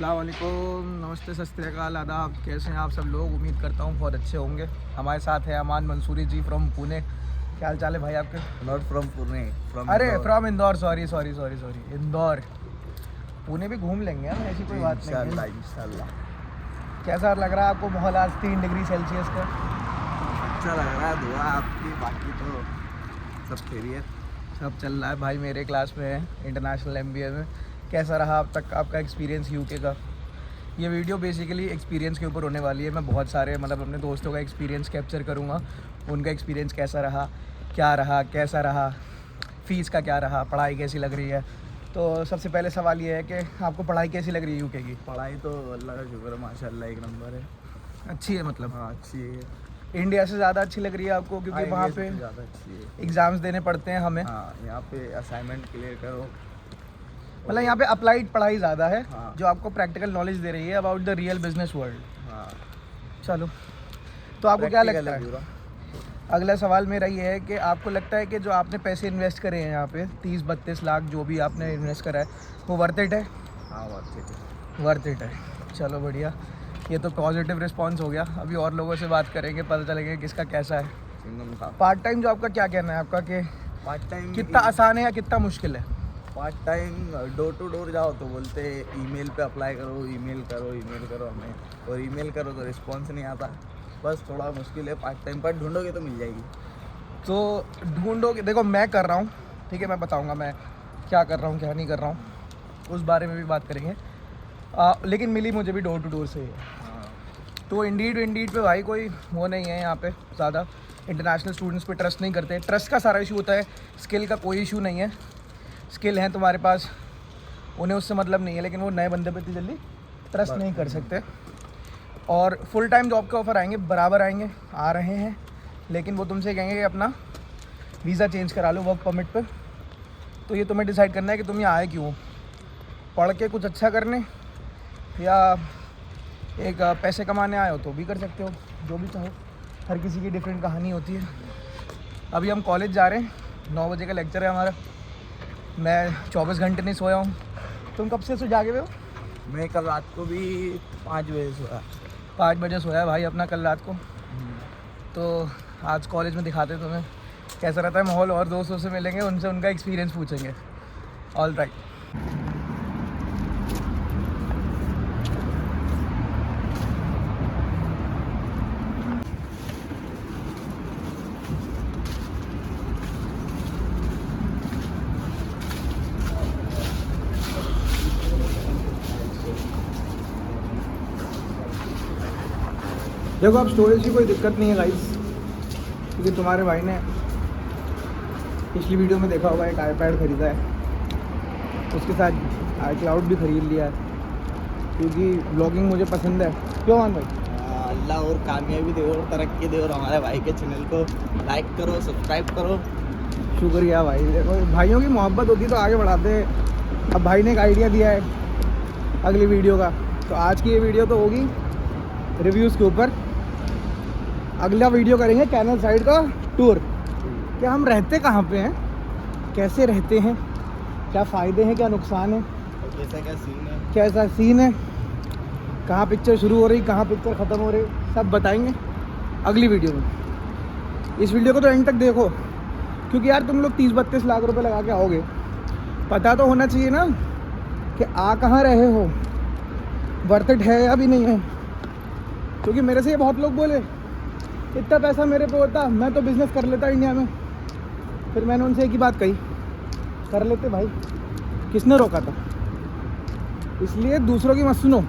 अस्सलाम वालेकुम, नमस्ते, सत श्री अकाल, आदाब। कैसे हैं आप सब लोग? उम्मीद करता हूँ बहुत अच्छे होंगे। हमारे साथ है अमान मंसूरी जी फ्रॉम पुणे। क्या हाल चाल है भाई आपके? नॉट फ्रॉम पुणे, फ्रॉम अरे फ्रॉम इंदौर, सॉरी इंदौर। पुणे भी घूम लेंगे हम, ऐसी कोई बात नहीं इंशाल्लाह है। इंशाल्लाह। कैसा लग रहा है आपको माहौल आज 3 डिग्री सेल्सियस का? अच्छा लग रहा है, दुआ आपकी, बाकी तो सब खैरियत। सब चल रहा है भाई। मेरे क्लास में है इंटरनेशनल MBA में। कैसा रहा अब तक आपका एक्सपीरियंस यूके का? ये वीडियो बेसिकली एक्सपीरियंस के ऊपर होने वाली है। मैं बहुत सारे अपने दोस्तों का एक्सपीरियंस कैप्चर करूँगा। उनका एक्सपीरियंस कैसा रहा, क्या रहा, कैसा रहा, फ़ीस का क्या रहा, पढ़ाई कैसी लग रही है। तो सबसे पहले सवाल ये है कि आपको पढ़ाई कैसी लग रही है यूके की? पढ़ाई तो अल्लाह का शुक्र है, माशाल्लाह एक नंबर है। अच्छी है मतलब? हाँ अच्छी है। इंडिया से ज़्यादा अच्छी लग रही है आपको? क्योंकि वहाँ पे ज़्यादा अच्छी है। एग्ज़ाम्स देने पड़ते हैं हमें। हाँ, यहाँ पे असाइनमेंट क्लियर करो। मतलब यहाँ पे अप्लाइड पढ़ाई ज़्यादा है, हाँ। जो आपको प्रैक्टिकल नॉलेज दे रही है about the real business world. हाँ, चलो, तो आपको क्या प्रैक्टिकल लगता है? पूरा। अगला सवाल मेरा ये है कि आपको लगता है कि जो आपने पैसे इन्वेस्ट करे हैं यहाँ पे 30-32 लाख जो भी आपने इन्वेस्ट करा है, वो वर्थ इट है? हाँ वर्थ इट है। चलो बढ़िया, ये तो पॉजिटिव रिस्पांस हो गया। अभी और लोगों से बात करेंगे, पता चलेगा किसका कैसा है। सिंगम था। पार्ट टाइम जॉब का क्या कहना है आपका कि पार्ट टाइम कितना आसान है या कितना मुश्किल है? Part time door to door जाओ तो बोलते ईमेल पे अप्लाई करो, ईमेल करो हमें, और ईमेल करो तो रिस्पॉन्स नहीं आता। बस थोड़ा मुश्किल है पार्ट टाइम, पर ढूंढोगे तो मिल जाएगी। तो ढूंढोगे, देखो मैं कर रहा हूँ, ठीक है, मैं बताऊँगा मैं क्या कर रहा हूँ क्या नहीं कर रहा हूँ, उस बारे में भी बात करेंगे। लेकिन मिली मुझे भी डोर टू डोर से ही है। हाँ। तो इंडीड पे भाई कोई वो नहीं है यहाँ पे ज़्यादा। इंटरनेशनल स्टूडेंट्स पे ट्रस्ट नहीं करते। ट्रस्ट का सारा इशू होता है, स्किल का कोई इशू नहीं है। स्किल है तुम्हारे पास, उन्हें उससे मतलब नहीं है, लेकिन वो नए बंदे पे इतनी जल्दी ट्रस्ट नहीं कर सकते। और फुल टाइम जॉब के ऑफ़र आएंगे, बराबर आएंगे, आ रहे हैं, लेकिन वो तुमसे कहेंगे कि अपना वीज़ा चेंज करा लो वर्क परमिट पे। तो ये तुम्हें डिसाइड करना है कि तुम यहाँ आए क्यों, पढ़ के कुछ अच्छा करने या एक पैसे कमाने आए हो तो भी कर सकते हो, जो भी चाहो। हर किसी की डिफरेंट कहानी होती है। अभी हम कॉलेज जा रहे हैं, 9 बजे का लेक्चर है हमारा। मैं 24 घंटे नहीं सोया हूँ। तुम कब से जागे हुए हो? मैं कल रात को भी 5 बजे सोया। 5 बजे सोया भाई अपना कल रात को। तो आज कॉलेज में दिखाते हैं तुम्हें कैसा रहता है माहौल, और दोस्तों से मिलेंगे, उनसे उनका एक्सपीरियंस पूछेंगे। All right. देखो अब स्टोरेज की कोई दिक्कत नहीं है गाइस, क्योंकि तुम्हारे भाई ने पिछली वीडियो में देखा होगा एक iPad ख़रीदा है, उसके साथ iCloud भी ख़रीद लिया है, क्योंकि ब्लॉगिंग मुझे पसंद है। क्यों मान भाई? अल्लाह और कामयाबी दे और तरक्की दे, और हमारे भाई के चैनल को लाइक करो, सब्सक्राइब करो। शुक्रिया भाई। देखो भाइयों की मोहब्बत होती तो आगे बढ़ाते हैं। अब भाई ने एक आइडिया दिया है अगली वीडियो का, तो आज की ये वीडियो तो होगी रिव्यूज़ के ऊपर। अगला वीडियो करेंगे कैनल साइड का टूर, कि हम रहते कहाँ पे हैं, कैसे रहते हैं, क्या फ़ायदे हैं, क्या नुकसान है, कैसा सीन है, कहाँ पिक्चर शुरू हो रही, कहाँ पिक्चर ख़त्म हो रही, सब बताएंगे अगली वीडियो में। इस वीडियो को तो एंड तक देखो, क्योंकि यार तुम लोग 30-32 लाख रुपए लगा के आओगे, पता तो होना चाहिए ना कि आ कहाँ रहे हो, वर्थ इट है या भी नहीं है। क्योंकि मेरे से ये बहुत लोग बोले इतना पैसा मेरे पे होता मैं तो बिज़नेस कर लेता इंडिया में। फिर मैंने उनसे एक ही बात कही, कर लेते भाई, किसने रोका था? इसलिए दूसरों की मत सुनो,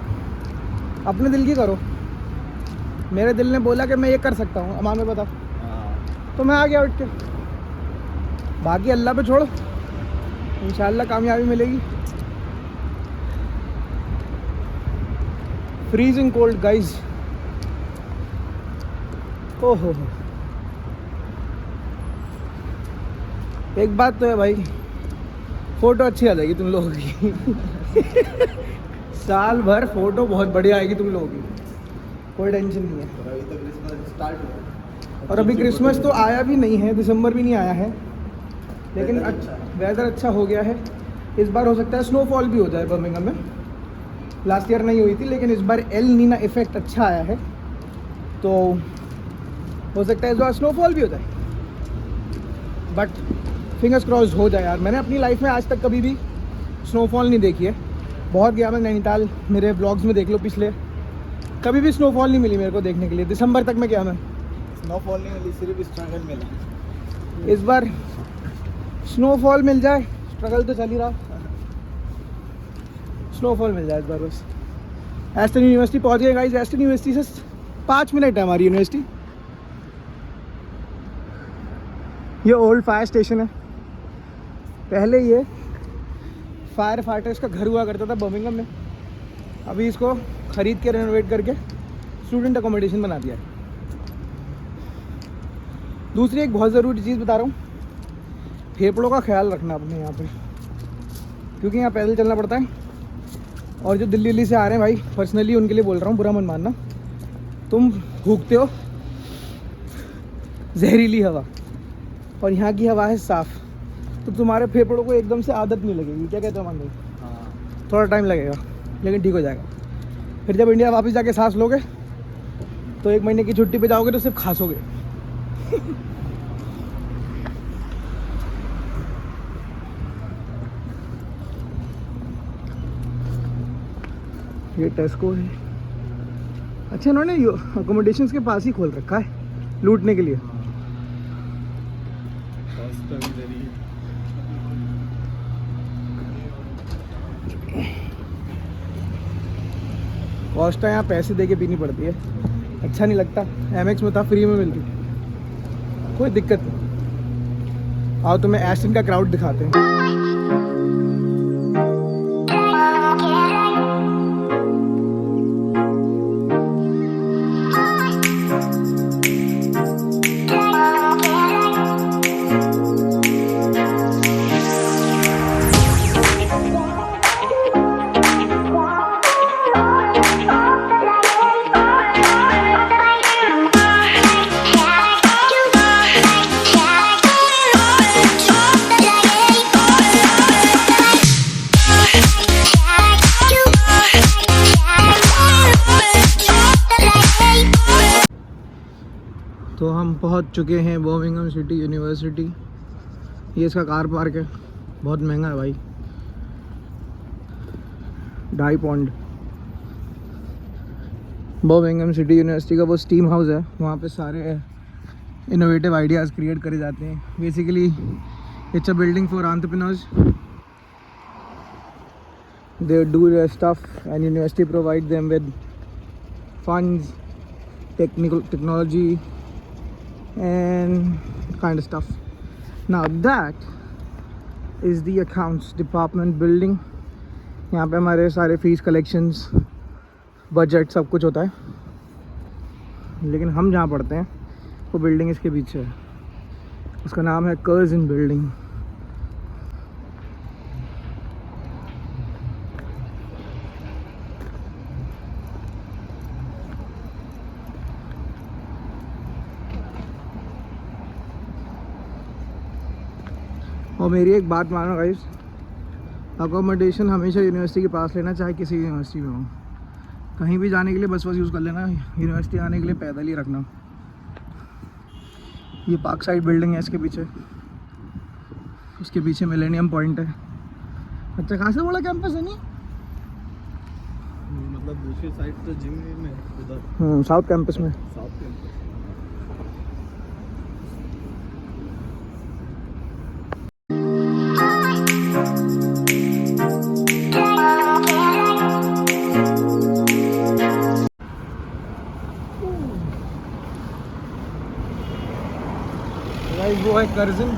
अपने दिल की करो। मेरे दिल ने बोला कि मैं ये कर सकता हूँ, अमान में बता, तो मैं आ गया उठ के। बाकी अल्लाह पे छोड़ो, इंशाल्लाह कामयाबी मिलेगी। Freezing cold guys. ओहो, एक बात तो है भाई, फ़ोटो अच्छी आ जाएगी तुम लोगों की। साल भर फ़ोटो बहुत बढ़िया आएगी तुम लोगों की, कोई टेंशन नहीं है। अभी तो क्रिसमस स्टार्ट हुआ, और अभी क्रिसमस तो आया भी नहीं है, दिसंबर भी नहीं आया है, लेकिन वेदर अच्छा हो गया है। इस बार हो सकता है स्नोफॉल भी हो जाए बर्मिंघम में, लास्ट ईयर नहीं हुई थी, लेकिन इस बार एल नीना इफेक्ट अच्छा आया है, तो हो सकता है इस बार स्नोफॉल भी हो जाए, बट फिंगर्स क्रॉस हो जाए यार। मैंने अपनी लाइफ में आज तक कभी भी स्नोफॉल नहीं देखी है। बहुत गया मैं नैनीताल, मेरे ब्लॉग्स में देख लो पिछले, कभी भी स्नोफॉल नहीं मिली मेरे को देखने के लिए। दिसंबर तक में गया मैं, स्नोफॉल नहीं मिली, सिर्फ स्ट्रगल मिला। इस बार स्नोफॉल मिल जाए, स्ट्रगल तो चल ही रहा, स्नोफॉल मिल जाए इस बार बस। एस्टन यूनिवर्सिटी पहुंच गए गाइस। एस्टन यूनिवर्सिटी से 5 मिनट है हमारी यूनिवर्सिटी। ये ओल्ड फायर स्टेशन है, पहले ये फायर फाइटर्स का घर हुआ करता था बर्मिंघम में, अभी इसको ख़रीद के रेनोवेट करके स्टूडेंट अकोमोडेशन बना दिया है। दूसरी एक बहुत ज़रूरी चीज़ बता रहा हूँ, फेफड़ों का ख्याल रखना अपने यहाँ पे, क्योंकि यहाँ पैदल चलना पड़ता है। और जो दिल्ली से आ रहे हैं भाई, पर्सनली उनके लिए बोल रहा हूँ, बुरा मत मानना, तुम फूकते हो जहरीली हवा और यहाँ की हवा है साफ़, तो तुम्हारे फेफड़ों को एकदम से आदत नहीं लगेगी। क्या कहते हो मान भाई? हाँ, थोड़ा टाइम लगेगा लेकिन ठीक हो जाएगा। फिर जब इंडिया वापस जाके सांस लोगे तो 1 महीने की छुट्टी पे जाओगे तो सिर्फ खांसोगे। ये टेस्को है। अच्छा, इन्होंने अकोमोडेशंस के पास ही खोल रखा है लूटने के लिए। कॉस्टा यहाँ पैसे दे के पीनी पड़ती है, अच्छा नहीं लगता। एमएक्स में था, फ्री में मिलती, कोई दिक्कत नहीं। आओ तुम्हें एस्टन का क्राउड दिखाते हैं। तो हम पहुंच चुके हैं बर्मिंघम सिटी यूनिवर्सिटी। ये इसका कार पार्क है, बहुत महंगा है भाई, 2.5 पौंड। बर्मिंघम सिटी यूनिवर्सिटी का वो स्टीम हाउस है, वहाँ पे सारे इनोवेटिव आइडियाज़ क्रिएट करे जाते हैं। Basically it's a building for entrepreneurs, they do their stuff and university provide them with funds, technology and kind of stuff. Now that is the accounts department building. यहाँ पे हमारे सारे fees collections, budget सब कुछ होता है, लेकिन हम जहाँ पढ़ते हैं वो बिल्डिंग इसके पीछे है, उसका नाम है कर्जन बिल्डिंग। और मेरी एक बात मानो गाइस, अकोमोडेशन हमेशा यूनिवर्सिटी के पास लेना, चाहे किसी यूनिवर्सिटी में हो। कहीं भी जाने के लिए बस यूज़ कर लेना, यूनिवर्सिटी आने के लिए पैदल ही रखना। ये पार्क साइड बिल्डिंग है इसके पीछे, उसके पीछे मिलेनियम पॉइंट है। अच्छा खासा बड़ा कैंपस है नहीं? मतलब दूसरी साइड तो जिम में उधर, साउथ कैंपस में। South campus. वो है कर्जन।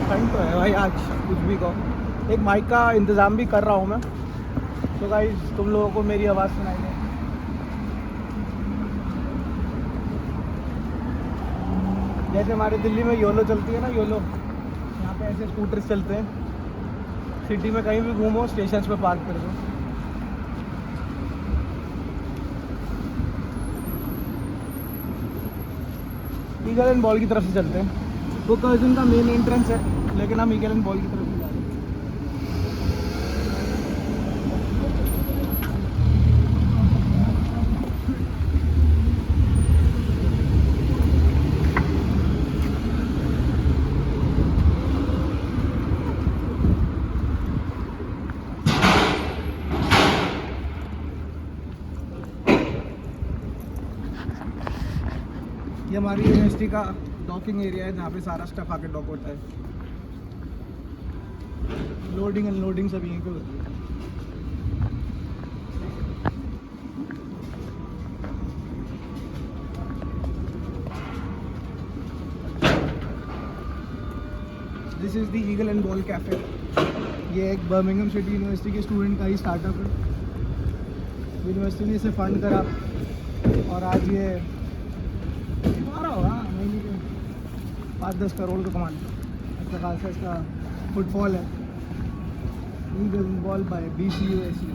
ठंड तो है भाई आज, कुछ भी कहो। एक माइक का इंतज़ाम भी कर रहा हूँ मैं, तो गाइस तुम लोगों को मेरी आवाज़ सुनाई दे। जैसे हमारे दिल्ली में योलो चलती है ना, योलो, यहाँ पे ऐसे स्कूटर्स चलते हैं। सिटी में कहीं भी घूमो, स्टेशन पे पार्क कर दो। ईगल एंड बॉल की तरफ से चलते हैं। वो कर्जन का मेन एंट्रेंस है, लेकिन हम ईगल एंड बॉल की तरफ ही जा रहे हैं। ये हमारी यूनिवर्सिटी का डॉकिंग एरिया है जहाँ पे सारा स्टफ आके डॉक होता है। लोडिंग अनलोडिंग सब यहीं पे होती है। This is the eagle and ball cafe. ये एक बर्मिंघम सिटी यूनिवर्सिटी के स्टूडेंट का ही स्टार्टअप है। यूनिवर्सिटी ने इसे फंड करा और आज ये हमारा होगा महीने के 5-10 करोड़ का कमाने अच्छा खासा इसका फुटफॉल है। Eagle ball by BCUSU।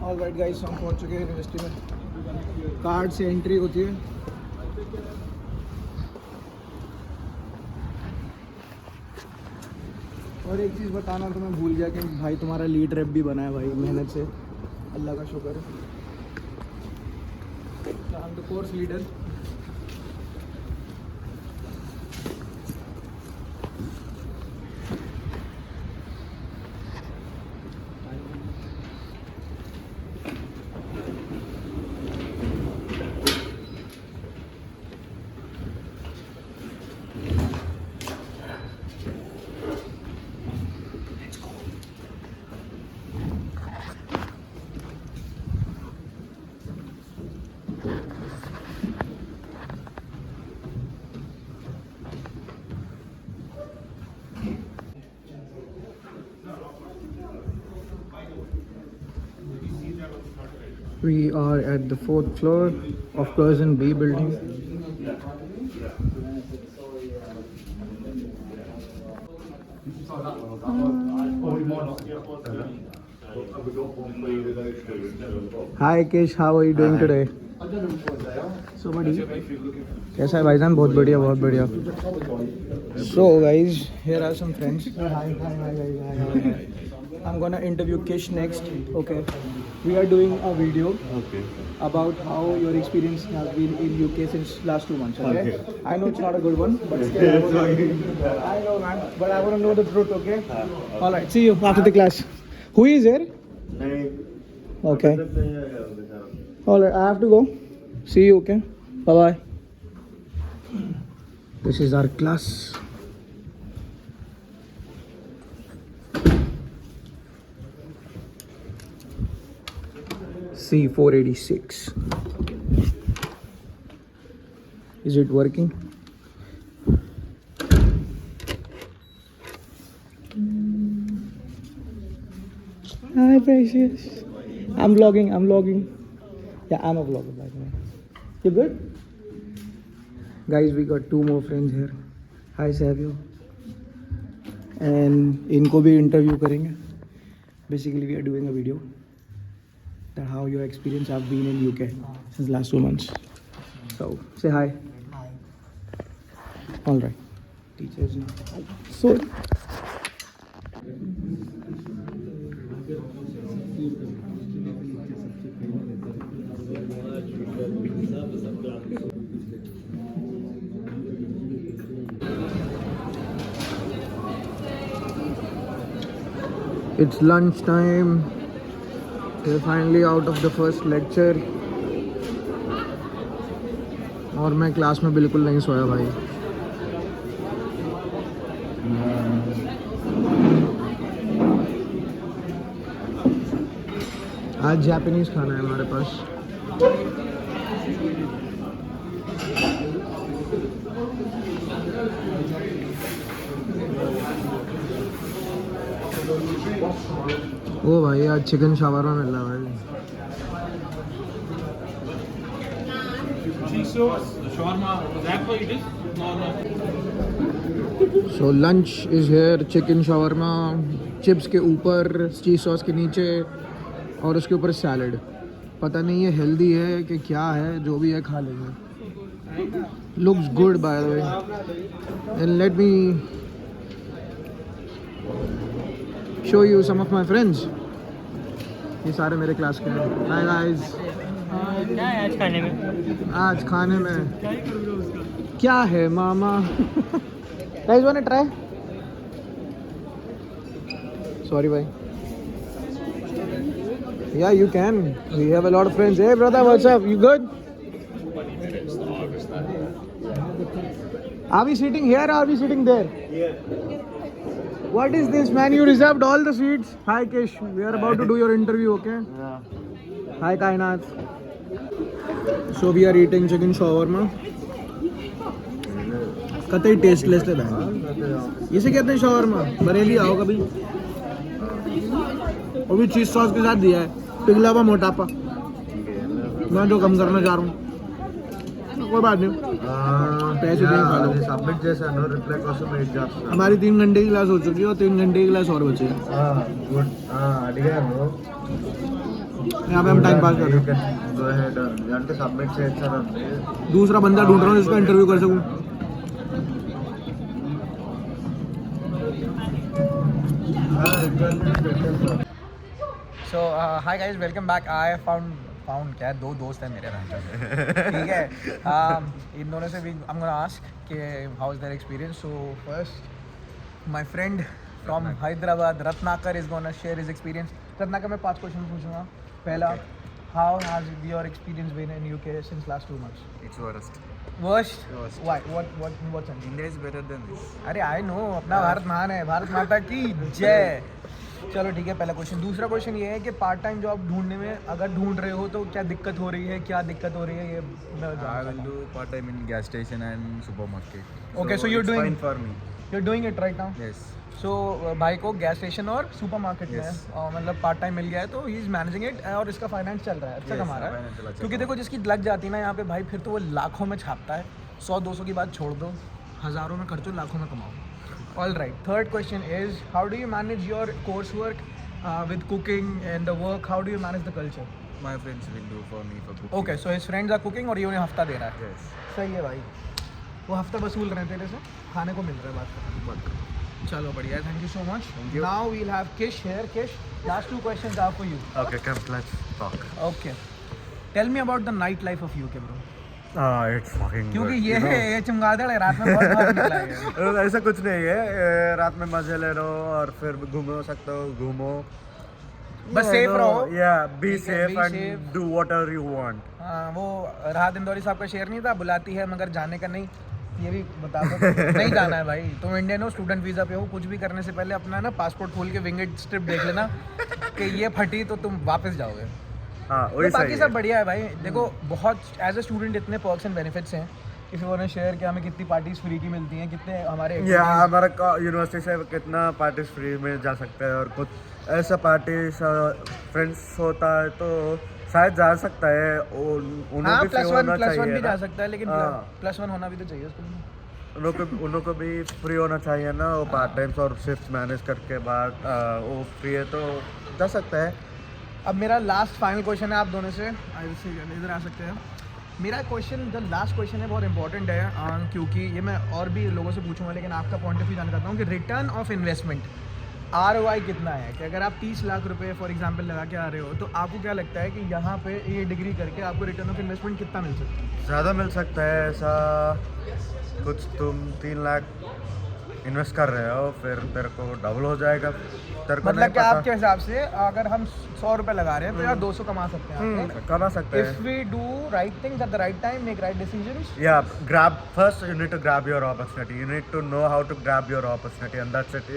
Alright guys, हम पहुंच चुके हैं यूनिवर्सिटी में। कार्ड से एंट्री होती है। और एक चीज़ बताना तो मैं भूल गया कि भाई तुम्हारा लीड रैप भी बना है भाई, मेहनत से, अल्लाह का शुक्र है। I am the course leader. We are at the 4th floor of Curzon B building. Hi Kish, how are you doing today? So buddy, कैसा है भाईजान? बहुत बढ़िया, बहुत बढ़िया. So guys, here are some friends. Hi. I'm gonna interview Kish next. Okay. We are doing a video about how your experience has been in UK since last 2 months. Okay. I know it's not a good one, but still, I know, man. But I want to know the truth. Okay. All right. See you after the class. Who is here? Okay. All right. I have to go. See you. Okay. Bye bye. This is our class. C486. Is it working? Hi Precious. I'm vlogging. Yeah, I'm a vlogger by the way. You good? Guys, we got 2 more friends here. Hi Savio. And इनको भी interview करेंगे. Basically, we are doing a video that how your experience have been in UK since last 2 months. So say hi. Hi. All right. Teachers now. So. It's lunch time. We're finally out of the first lecture. और मैं class में बिल्कुल नहीं सोया भाई. आज Japanese खाना है हमारे पास. ओ भाई आज चिकन शावरमा मिल रहा है भाई. cheese sauce, the shawarma. That way it is. No. So lunch is here, chicken shawarma, chips के ऊपर, चीज़ सॉस के नीचे और उसके ऊपर सैलड. पता नहीं ये हेल्दी है कि क्या है, जो भी है खा लेंगे. Looks good by the way. And let me show you some of my friends. ये सारे मेरे क्लास के हैं. Hi guys. क्या है आज खाने में? आज खाने में क्या है मामा? Guys want to try? Sorry भाई. Yeah, you can. We have a lot of friends. Hey brother, what's up? You good? Are we sitting here or are we sitting there? Here. What is this, man? You reserved all the seats. Hi Kish, we are about to do your interview, okay? Yeah. Hi Kainat. So we are eating chicken shawarma. कतई tasteless है भाई. इसे कहते हैं shawarma. Bareilly आओ कभी. और भी चीज़ सॉस के साथ दिया है. पिघला हुआ मोटापा मैं जो कम करना चाह रहा हूँ. कोई बात नहीं, पैसे दें खा लो. सबमिट जैसा नो रिप्लाई కోసం వెయిట్ చేస్తున్నా. हमारी 3 घंटे की क्लास हो चुकी है और 3 घंटे की क्लास और बची है. గుడ్ అడిగాను. यहाँ पे हम टाइम पास कर रहे हैं. గో హెడ్ అంటే సబ్మిట్ చేస్తారండి. दूसरा बंदा ढूंढ रहा हूँ जिसका इंटरव्यू कर सकूँ. So hi guys, welcome back. I found क्या है, 2 दोस्त हैं मेरे रैंचर से. ठीक है. इन दोनों से भी आई एम गोना आस्क कि how is their experience. So first my friend from Hyderabad Ratnakar is gonna share his experience. Ratnakar मैं 5 क्वेश्चन पूछूंगा. पहला, how has your experience been in UK since last 2 months? It's worst. Worst? Worst. Why? What sense? India is better then this. अरे I no, अपना भारत महान है. भारत माता की जय. चलो ठीक है, पहला क्वेश्चन. दूसरा क्वेश्चन ये है कि पार्ट टाइम जॉब ढूंढने में अगर ढूंढ रहे हो तो क्या दिक्कत हो रही है, क्या दिक्कत हो रही है, ये मैं I जानना will चाहता do part time in gas station and supermarket. Okay, so you're it's doing- fine for me. हूँ. You're doing it right now. Yes. सो भाई को गैस स्टेशन और सुपरमार्केट में Yes. मतलब पार्ट टाइम मिल गया है तो ही इज़ मैनेजिंग इट और इसका फाइनेंस चल रहा है. अच्छा Yes, कमा रहा है. financial अच्छा क्योंकि कमा देखो जिसकी लग जाती है ना यहाँ पे भाई, फिर तो वो लाखों में छापता है. 100-200 की बात छोड़ दो, हज़ारों में खर्चो, लाखों में कमाओ. All right. Third question is, how do you manage your course work with cooking and the work? How do you manage the culture? My friends will do for me for cooking. Okay, so his friends are cooking और ये उन्हें हफ्ता दे रहा है. Yes. सही है भाई. वो हफ्ता वसूल रहे हैं तेरे से, खाने को मिल रहा है. बात But चलो बढ़िया. Thank you so much. Thank you. Now we'll have Kish here. Kish, last 2 questions are for you. okay, come let's talk. Okay, tell me about the night life of UK bro. It's fucking क्योंकि good, ये you know. है, ये चमगादड़ है, रात में बहुत बाहर निकला है. ऐसा कुछ नहीं है. रात में मजे ले लो और फिर घूमो सकते हो, घूमो. बस safe रहो. Yeah, be ठीक है, safe be and safe. do whatever you want. हाँ, वो राहत इंदौरी साहब का शेर नहीं था, बुलाती है मगर जाने का नहीं. ये भी बता दो. नहीं जाना है भाई. तुम इंडियन हो, स्टूडेंट वीज़ा पे हो, कुछ भी करने से पहले अपना ना पासपोर्ट खोल के विंगेट स्ट्रिप देख लेना कि ये फटी तो तुम वापस जाओगे. हाँ तो वही बाकी सही सब है. बढ़िया है भाई. देखो बहुत एज ए स्टूडेंट इतने पर्क्स एंड बेनिफिट्स हैं. If you want to share कि हमें कितनी पार्टीज फ्री की मिलती हैं, कितने हमारे या हमारा यूनिवर्सिटी से कितना पार्टीज फ्री में जा सकते हैं और कुछ ऐसा पार्टीज फ्रेंड्स होता है तो शायद जा सकता है. उन्हें हाँ, भी free होना +1 चाहिए भी ना. जा सकता है, लेकिन हाँ. +1 होना भी तो चाहिए उसको. उन लोग को भी फ्री होना चाहिए ना. वो पार्ट टाइम्स और शिफ्ट मैनेज करके बाद वो फ्री है तो जा सकता है. अब मेरा लास्ट फाइनल क्वेश्चन है आप दोनों से. इधर आ सकते हैं. मेरा क्वेश्चन, जो लास्ट क्वेश्चन है, बहुत इंपॉर्टेंट है क्योंकि ये मैं और भी लोगों से पूछूंगा, लेकिन आपका पॉइंट ऑफ व्यू जानना चाहता हूँ कि रिटर्न ऑफ इन्वेस्टमेंट ROI कितना है. कि अगर आप 30 लाख रुपए फॉर एग्जांपल लगा के आ रहे हो तो आपको क्या लगता है कि यहाँ पे ये डिग्री करके आपको रिटर्न ऑफ इन्वेस्टमेंट कितना मिल सकता है? ज़्यादा मिल सकता है. ऐसा कुछ तुम 3 लाख इन्वेस्ट कर रहे हो फिर तेरे को डबल हो जाएगा. तेरे को मतलब कि नहीं आपके हिसाब से अगर हम 100 रुपए लगा रहे हैं तो यार 200 कमा सकते हैं. पता. कमा सकते If हैं. we do right things at the right time, make right decisions. Yeah, first you need to grab your opportunity. You need to know how to grab your opportunity and that's it.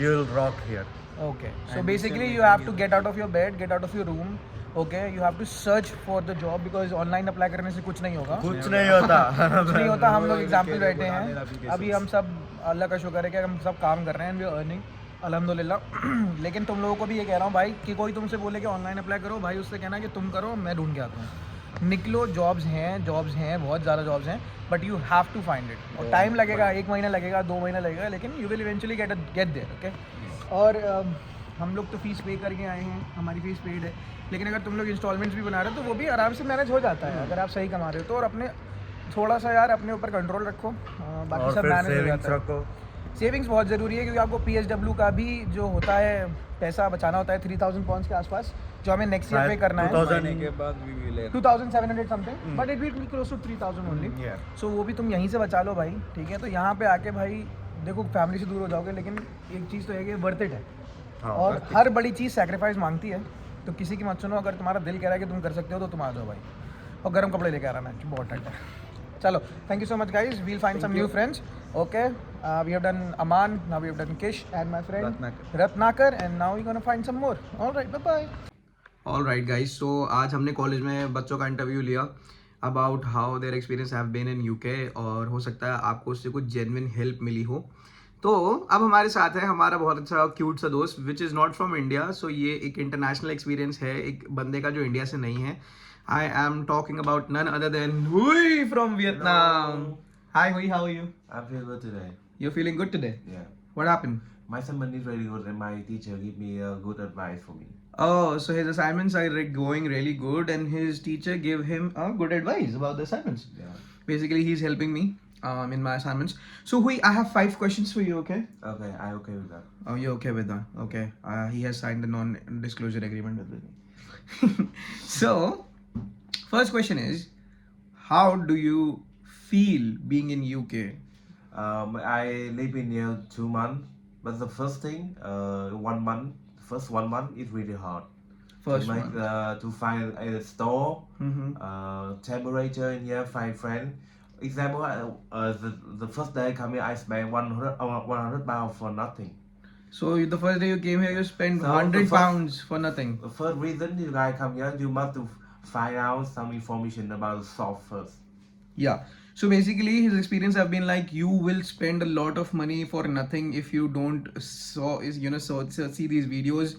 You'll rock here. Okay. So And basically you you have to get out of your bed, get out of your room. Okay. You have to search for the job because online apply करने से कुछ नहीं होगा. कुछ नहीं होता. कुछ नहीं होता. हम लोग एग्जाम्पल बैठे हैं. अभी हम सब, अल्लाह का शुक्र है कि हम सब काम कर रहे हैं and we are earning. अल्हम्दुलिल्लाह. लेकिन तुम लोगों को भी ये कह रहा हूँ भाई कि कोई तुमसे बोले कि ऑनलाइन अप्लाई करो, भाई उससे कहना कि तुम करो, मैं ढूंढ के आता हूँ. निकलो, जॉब्स हैं, बहुत ज़्यादा जॉब्स हैं, but you have to find it. और टाइम लगेगा, 1 महीना लगेगा, 2 महीना लगेगा, लेकिन you will eventually get there. Okay. और हम लोग तो फीस पे करके आए हैं, हमारी फीस पेड है, लेकिन अगर तुम लोग इंस्टॉलमेंट्स भी बना रहे हो तो वो भी आराम से मैनेज हो जाता है अगर आप सही कमा रहे हो तो. और अपने थोड़ा सा यार अपने ऊपर कंट्रोल रखो, बाकी सब मैनेज हो जाता है. सेविंग्स बहुत ज़रूरी है, क्योंकि आपको PSW का भी जो होता है पैसा बचाना होता है 3000 पाउंड्स के आसपास, जो हमें नेक्स्ट ईयर पे करना है. 2000 के बाद भी मिले 2700 something, but it will be close to 3000 only. So वो भी तुम यहीं से बचा लो भाई, ठीक है. तो यहाँ पे आके भाई देखो फैमिली से दूर हो जाओगे, लेकिन एक चीज़ तो है कि वर्थ इट है. और हर बड़ी चीज़ सेक्रीफाइस मांगती है, तो किसी की मत सुनो. अगर तुम्हारा दिल कह रहा है कि तुम कर सकते हो तो तुम आ जाओ भाई, और गर्म कपड़े लेके आ रहा है, बहुत ठंड है. चलो, thank you so much guys, we'll find some new friends. Okay, we have done Aman, now we have done Kish and my friend Ratnakar, and now we're gonna find some more. All right, bye bye. All right guys, so आज हमने college में बच्चों का interview लिया about how their experience have been in UK, और हो सकता है आपको उससे कुछ जेन्युइन हेल्प मिली हो. तो अब हमारे साथ है हमारा बहुत अच्छा क्यूट सा दोस्त which is not from India. So ये एक इंटरनेशनल एक्सपीरियंस है एक बंदे का जो इंडिया से नहीं है. I am talking about none other than Hui from Vietnam. Hello. Hi Hui, how are you? I feel good today. You're feeling good today? Yeah. What happened? My assignment is really good and my teacher give me good advice for me. Oh, so his assignments are going really good and his teacher gave him good advice about the assignments. Yeah. Basically, he's helping me in my assignments. So Hui, I have 5 questions for you, okay? Okay, I okay with that. Oh, you're okay with that? Okay. He has signed the non-disclosure agreement with me. So, first question is, how do you feel being in UK? I live in here 2 months, but the first thing, 1 month, first 1 month is really hard. First to make, one. to find a store, Mm-hmm. temperature in here, find friends. Example, the first day I come here, I spent 100 pounds for nothing. So the first day you came here, you spent So, 100 the first- pounds for nothing. The first reason you guys come here, you must to find out some information about the shop first. Yeah. So basically, his experience have been like you will spend a lot of money for nothing if you don't see these videos.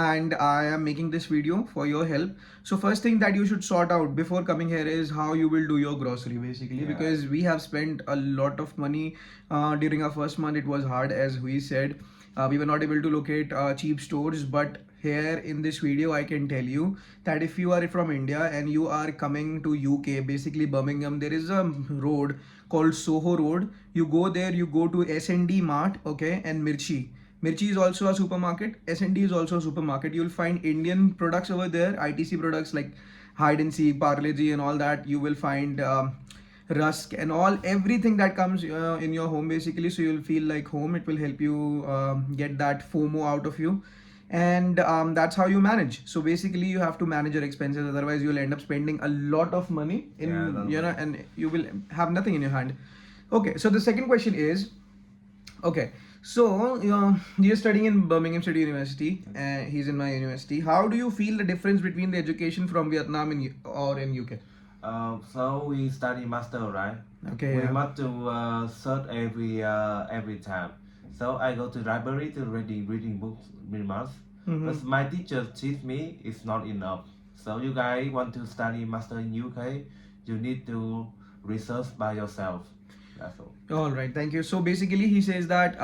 And I am making this video for your help. So first thing that you should sort out before coming here is how you will do your grocery basically, Yeah. because we have spent a lot of money during our first month. It was hard, as we said. We were not able to locate cheap stores, but here in this video I can tell you that if you are from India and you are coming to UK, basically Birmingham, there is a road called Soho Road. You go there, you go to S&D Mart, okay, and Mirchi. Mirchi is also a supermarket. S&D is also a supermarket. You'll find Indian products over there, ITC products like hide and seek, Parle-G and all that. You will find rusk and everything that comes in your home basically, so you'll feel like home. It will help you get that FOMO out of you, and that's how you manage. So basically you have to manage your expenses, otherwise you'll end up spending a lot of money in and you will have nothing in your hand. Okay, so the second question is, okay, so you're studying in Birmingham City University, and he's in my university. How do you feel the difference between the education from Vietnam or in UK? So we study master, right? Okay, We yeah. must to search every time. So I go to library to reading books every month. Mhm. But my teacher teach me it's not enough. So you guys want to study master in UK, you need to research by yourself. That's all. All right, thank you. So basically, he says that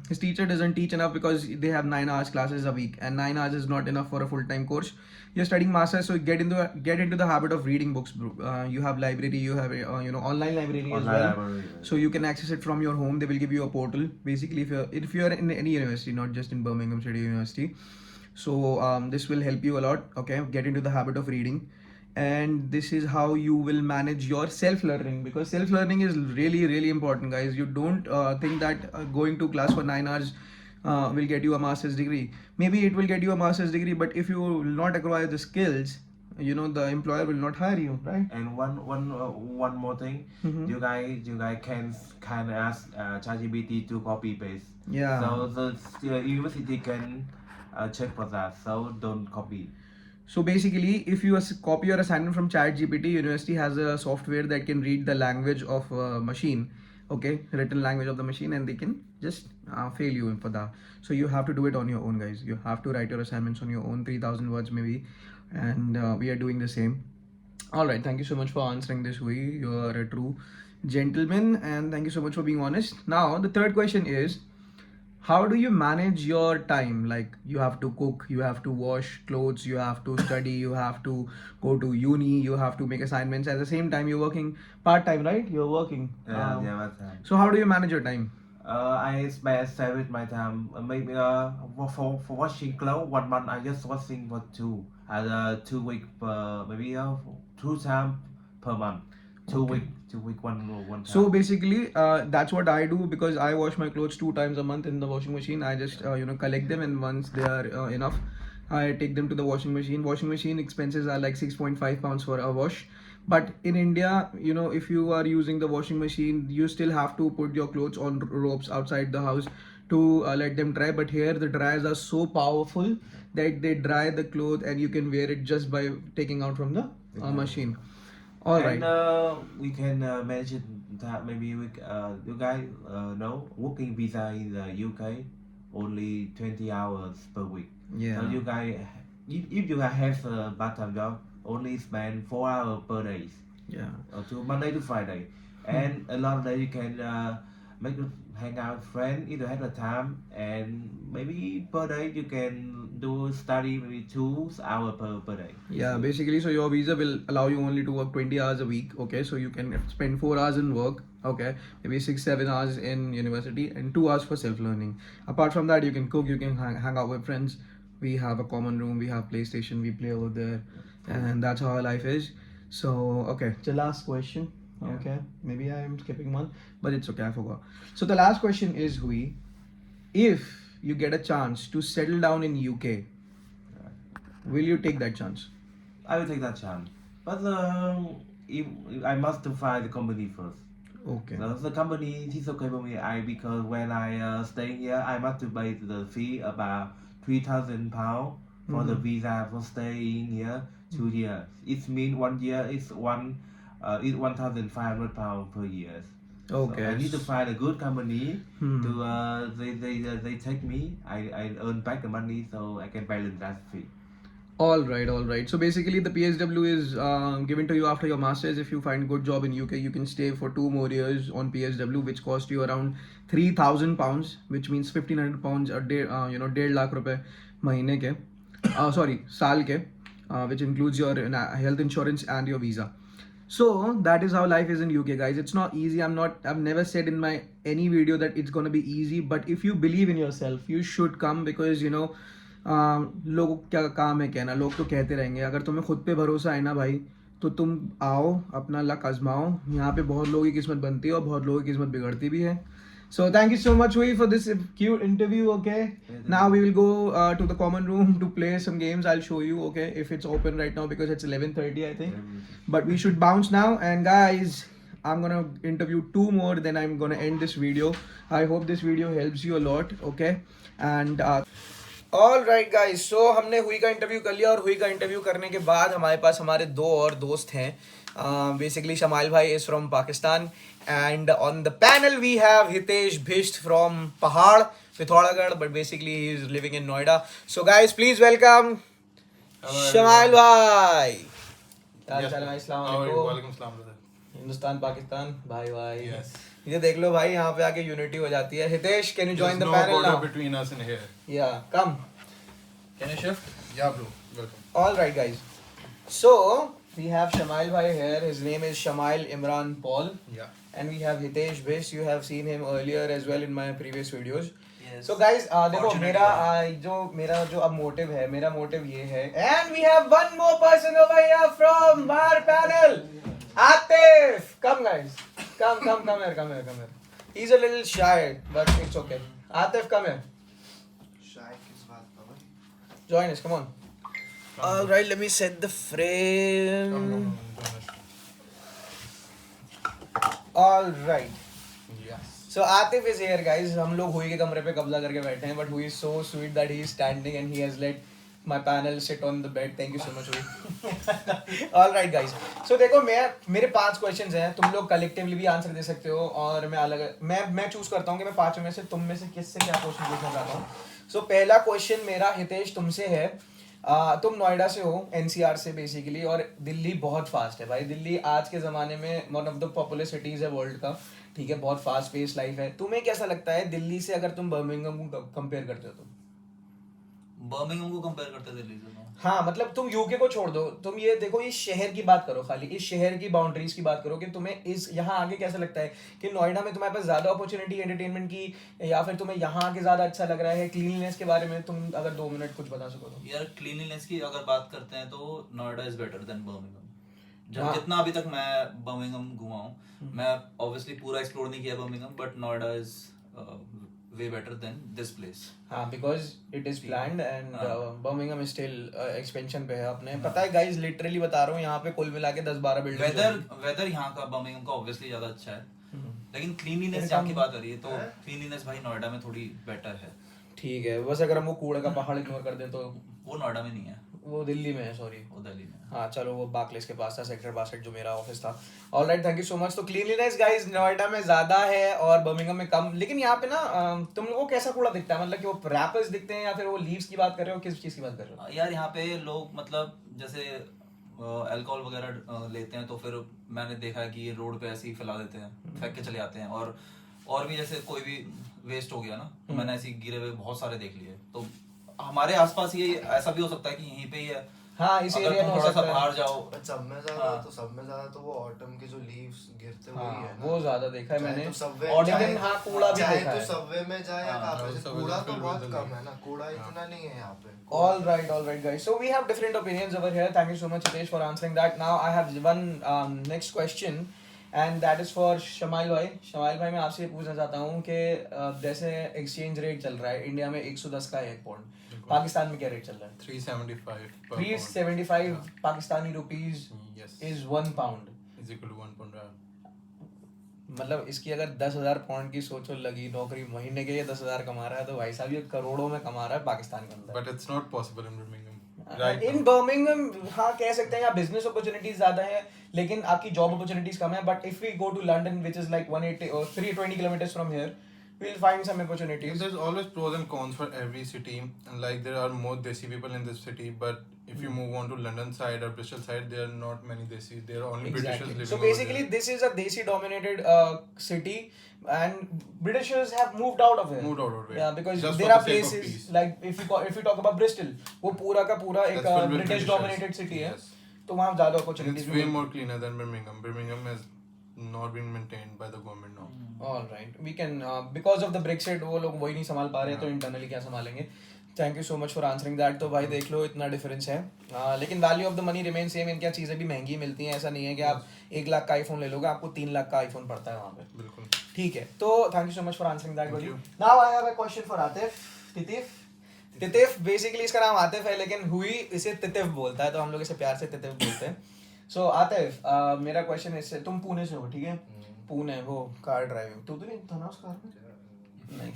his teacher doesn't teach enough because they have 9 hours classes a week, and 9 hours is not enough for a full-time course. You're studying masters, so get into the habit of reading books, bro. You have library, you have online library as Online well. library. So you can access it from your home. They will give you a portal. Basically, if you're in any university, not just in Birmingham City University, so this will help you a lot. Okay, get into the habit of reading. And this is how you will manage your self-learning, because self-learning is really, really important, guys. You don't think that going to class for 9 hours will get you a master's degree. Maybe it will get you a master's degree, but if you will not acquire the skills, the employer will not hire you, right? And one more thing, Mhm. you guys can ask ChatGPT to copy paste. Yeah. So the university can check for that. So don't copy. So basically, if you copy your assignment from ChatGPT, university has a software that can read the language of a machine, okay, written language of the machine, and they can just fail you for that. So you have to do it on your own, guys. You have to write your assignments on your own, 3000 words maybe, and we are doing the same. All right, thank you so much for answering this, Hui. You are a true gentleman, and thank you so much for being honest. Now, the third question is, how do you manage your time? Like, you have to cook, you have to wash clothes, you have to study, you have to go to uni, you have to make assignments. At the same time, you're working part time, right? You're working. Yeah, my time. So, how do you manage your time? I spend with my time. Maybe for washing clothes, 1 month I just washing for 2 week maybe 2 times per month. 2 week, 2 week, one time. So basically, that's what I do because I wash my clothes 2 times a month in the washing machine. I just collect them, and once they are enough, I take them to the washing machine. Washing machine expenses are like 6.5 pounds for a wash. But in India, if you are using the washing machine, you still have to put your clothes on ropes outside the house to let them dry. But here, the dryers are so powerful that they dry the clothes and you can wear it just by taking out from the machine. All right. And we can manage it that maybe you guys know working visa in the UK only 20 hours per week. Yeah. So you guys, if you guys have a part-time job, only spend 4 hours per day, Yeah. to Monday to Friday, and a lot of days you can hang out with friends if you have the time, and maybe per day you can do study maybe 2 hours per day. Yeah, basically, so your visa will allow you only to work 20 hours a week, okay? So you can spend 4 hours in work, okay? Maybe 6-7 hours in university and 2 hours for self-learning. Apart from that, you can cook, you can hang out with friends. We have a common room, we have PlayStation, we play over there, and that's how our life is. So, okay, the last question, okay? Maybe I am skipping one, but it's okay, I forgot. So the last question is, Hui, if you get a chance to settle down in UK, will you take that chance? I will take that chance, but if I must find the company first. Okay. So the company is okay for me. Because when I stay here, I must to pay the fee about £3,000 for the visa for staying here 2 years. It means 1 year is £1,500 per year. Okay. So I need to find a good company to they take me. I earn back the money so I can balance that fee. All right. So basically, the PSW is given to you after your masters. If you find good job in UK, you can stay for 2 more years on PSW, which cost you around £3,000, which means £1,500 a day. 1.5 lakh रुपए महीने के. Sorry, साल के, which includes your health insurance and your visa. So that is how life is in UK, guys. It's not easy. I've never said in my any video that it's gonna be easy. But if you believe in yourself, you should come because लोगों क्या काम है कहना, लोग तो कहते रहेंगे. अगर तुम्हें खुद पे भरोसा है ना भाई, तो तुम आओ, अपना लक आजमाओ. यहाँ पे बहुत लोगों की किस्मत बनती है और बहुत लोगों की किस्मत बिगड़ती भी है. So thank you so much, Hui, for this cute interview. Okay, now we will go to the common room to play some games. I'll show you. Okay, if it's open right now because it's 11:30, I think. But we should bounce now. And guys, I'm gonna interview 2 more. Then I'm gonna end this video. I hope this video helps you a lot. Okay, and. All right guys, so हमने हुई का interview कर लिया और हुई का interview करने के बाद हमारे पास हमारे 2 और दोस्त हैं. बेसिकली शमाइल भाई is from Pakistan and on the panel we have Hitesh Bisht from पहाड़ Pithoragarh, but basically he is living in Noida. So guys please welcome Shamail भाई. हिंदुस्तान पाकिस्तान भाई भाई. ये देख लो भाई, यहाँ पे आके यूनिटी हो जाती है. Hitesh, can you join the panel now? between us and here. Yeah, come. Can you shift? Yeah, bro. Welcome. All right, guys. So we have Shamail bhai here. His name is Shamail Imran Paul. Yeah. And we have Hitesh Bish. You have seen him earlier as well in my previous videos. Yes. So guys, देखो मेरा जो अब motive है, मेरा motive ये है. And we have one more person over here from our panel, Atif. Come guys. Come here. He's a little shy, but it's okay. Atif, come here. Shy किस बात का भाई? Join us, come on. All right, let me set the frame. All right. Yes. So Atif is here, guys. हम लोग हुई के कमरे पे कब्जा करके बैठे हैं, but हुई is so sweet that he is standing and he has let my panel sit on the bed. Thank you so much, हुई. All right, guys. So देखो, मेरे 5 questions हैं. तुम लोग collectively भी आंसर दे सकते हो और मैं चूज करता हूँ कि मैं 5 में से तुम में से किससे क्या क्वेश्चन पूछना चाहता हूँ. So पहला क्वेश्चन मेरा हितेश तुमसे है. तुम नोएडा से हो, एनसीआर से बेसिकली, और दिल्ली बहुत फास्ट है भाई। दिल्ली आज के ज़माने में one of the popular cities है वर्ल्ड का, ठीक है, बहुत फास्ट पेस लाइफ है। तुम्हें कैसा लगता है दिल्ली से, अगर तुम बर्मिंघम को कंपेयर करते हो तो? बर्मिंघम को कंपेयर करते हैं दिल्ली से तो हाँ मतलब तुम यूके को छोड़ दो, तुम ये देखो, इस शहर की बात करो, खाली इस शहर की बाउंड्रीज की बात करो कि तुम्हें इस यहाँ आगे कैसा लगता है कि नोएडा में तुम्हारे पास ज़्यादा अपॉर्चुनिटी एंटरटेनमेंट की, या फिर तुम्हें यहाँ आके ज़्यादा अच्छा लग रहा है? क्लीनलीनेस के बारे में तुम अगर 2 मिनट कुछ बता सको तो। यार क्लीनलीनेस की अगर बात करते हैं तो Noida is better than Birmingham. हाँ। जितना अभी तक मैं बर्मिंघम घुमा हूँ, मैं ऑब्वियसली पूरा एक्सप्लोर नहीं किया Birmingham, but Noida is way better than this place. हाँ, because it is planned and हाँ। Birmingham is still expansion पे है अपने। पता है guys, literally बता रहा हूँ, यहाँ पे कुल मिला के 10-12 बिल्डिंग। वेदर यहाँ का बर्मिंघम का ऑब्वियसली ज्यादा अच्छा है, लेकिन क्लीनलीनेस जहाँ की बात आ रही है तो क्लीनलीनेस भाई नोएडा में थोड़ी बेटर है। ठीक है, बस अगर हम वो कूड़े का पहाड़ इग्नोर कर दें तो वो नोएडा में नहीं है, वो दिल्ली में है, सॉरी वो दिल्ली में। हाँ चलो, वो बार्कलेस के पास था, सेक्टर 62 जो मेरा ऑफिस था। Alright, thank you so much. तो क्लीनलीनेस गाइस नोएडा में ज्यादा है और बर्मिंघम में कम, लेकिन यहाँ पे ना तुम लोगों को कैसा कूड़ा दिखता है? मतलब कि वो रैपर्स दिखते हैं या फिर वो लीव्स की बात कर रहे हो, किस चीज की बात कर रहे हो? यार यहाँ पे लोग मतलब जैसे अल्कोहल वगैरह लेते हैं तो फिर मैंने देखा है कि ये रोड पे ऐसे ही फैला देते हैं, फेंक के चले जाते हैं, और भी जैसे कोई भी वेस्ट हो गया ना तो मैंने ऐसे गिरे हुए बहुत सारे देख लिए। तो हमारे आसपास ये ऐसा भी हो सकता है कि यहीं पे ही है। हाँ, इस अगर एरिया तुम में हो थोड़ा सा सकता है। बाहर जाओ, बट सब में ज्यादा तो वो ऑटम के जो लीव्स गिरते हुए ही है ना। वो ज्यादा देखा है चाहे मैंने, तो सबवे और चाहे- लेकिन हाँ कूड़ा भी चाहे देखा तो है। सबवे में जाए या कहाँ पे, सबवे कूड़ा तो तो फिर बहुत भी कम है ना, कूड़ा इतना नहीं है यहाँ पे। All right, guys. So we have different opinions over here. Thank you so much, Hitesh, for answering that. Now I have one next question, and that is for Shamail भाई। शमाइल भाई, मैं आपसे ये पूछना चाहता हूँ कि जैसे एक्सचेंज रेट चल रहा है इंडिया में 110 का 1 पाउंड, पाकिस्तान में क्या रेट चल रहा है? 375 per 375 Pakistani rupees pound. Yes. Is 1 pound. Is equal to 1 pound. मतलब इसकी अगर 10,000 पाउंड की सोचो लगी नौकरी, महीने के ये 10,000 कमा रहा है, तो भाई साहब ये करोड़ों में कमा रहा है पाकिस्तान के अंदर। But it's not possible in Birmingham. Right. In Birmingham हाँ कह सकते हैं, यहाँ बिजनेस अपॉर्चुनिटीज ज्यादा है लेकिन आपकी जॉब अपॉर्चुनिटीज कम है। But if we go to London which is like 180 or 320 kilometers from here, we'll find some opportunities. There's always pros and cons for every city, and like there are more Desi people in this city, but if you move on to London side or Bristol side, there are not many Desis. There are only Britishers Exactly. living So over basically, there. this is a Desi dominated city, and Britishers have moved out of here. Moved out of it. Yeah, because Just there for are the sake of places peace. like if we talk about Bristol, वो पूरा का पूरा एक That's filled with British Britishers. dominated city है, Yes. तो वहाँ ज़्यादा And opportunities it's way more cleaner than Birmingham. Birmingham has not been maintained by the government now. All right, we can because of the Brexit वो लोग वही नहीं संभाल पा रहे, तो इंटरनली क्या संभालेंगे? Thank you so much for answering that. तो भाई देख लो इतना डिफरेंस है, लेकिन value of the money remain same. इनकी चीज़ें भी महंगी मिलती हैं, ऐसा नहीं है कि आप 1 लाख का आईफोन ले लोगे, आपको 3 लाख का आईफोन पड़ता है वहाँ पे। बिल्कुल। ठीक है, तो thank you so much for answering that Thank buddy. you. Now I have a question for Atif. तितिफ बेसिकली इसका नाम आतिफ है, लेकिन हुई इसे तितिफ बोलता है, तो हम लोग इसे प्यार से तितिफ बोलते हैं। सो आतिफ, मेरा क्वेश्चन इससे, तुम पुणे से हो, ठीक है? पुणे, वो कार ड्राइविंग, तू तो नहीं था ना उस कार में? नहीं